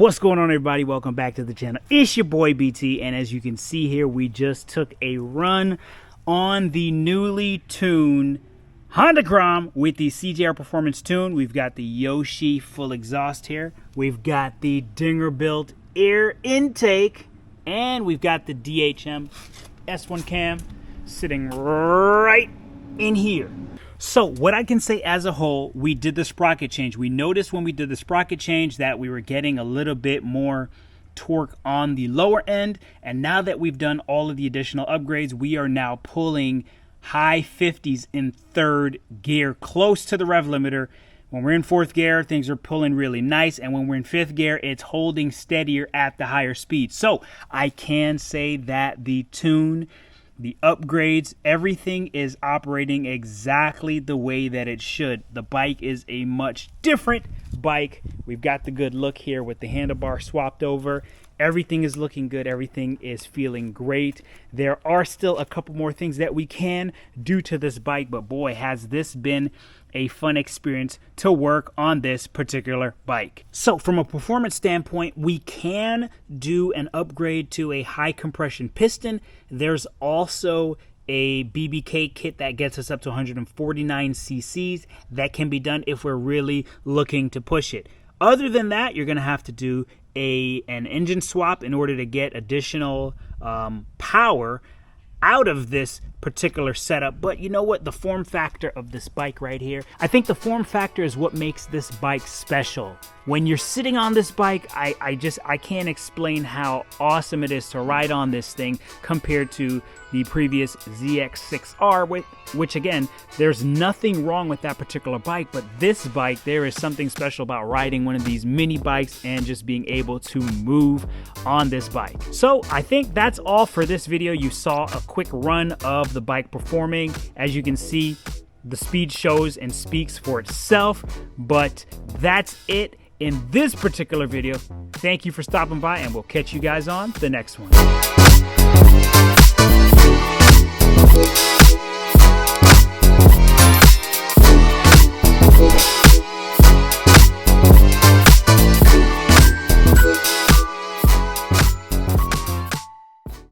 What's going on, everybody? Welcome back to the channel. It's your boy BT, and as you can see here, we just took a run on the newly tuned Honda Grom with the CJR Performance tune. We've got the Yoshi full exhaust here. We've got the DingerBuilt Air intake, and we've got the DHM S1 Cam sitting right in here. So what I can say as a whole, we did the sprocket change. We noticed when we did the sprocket change that we were getting a little bit more torque on the lower end. And now that we've done all of the additional upgrades, we are now pulling high 50s in third gear, close to the rev limiter. When we're in fourth gear, things are pulling really nice. And when we're in fifth gear, it's holding steadier at the higher speed. So I can say that the tune, the upgrades, everything is operating exactly the way that it should. The bike is a much different bike. We've got the good look here with the handlebar swapped over. Everything is looking good. Everything is feeling great. There are still a couple more things that we can do to this bike, but boy, has this been a fun experience to work on this particular bike. So from a performance standpoint, we can do an upgrade to a high compression piston. There's also a BBK kit that gets us up to 149 cc's. That can be done if we're really looking to push it. Other than that, you're going to have to do an engine swap in order to get additional power out of this particular setup. But you know what? The form factor of this bike right here, I think the form factor is what makes this bike special. When you're sitting on this bike, I can't explain how awesome it is to ride on this thing compared to the previous ZX6R, which again, there's nothing wrong with that particular bike, but this bike, there is something special about riding one of these mini bikes and just being able to move on this bike. So I think that's all for this video. You saw a quick run of the bike performing. As you can see, the speed shows and speaks for itself, but that's it in this particular video. Thank you for stopping by, and we'll catch you guys on the next one.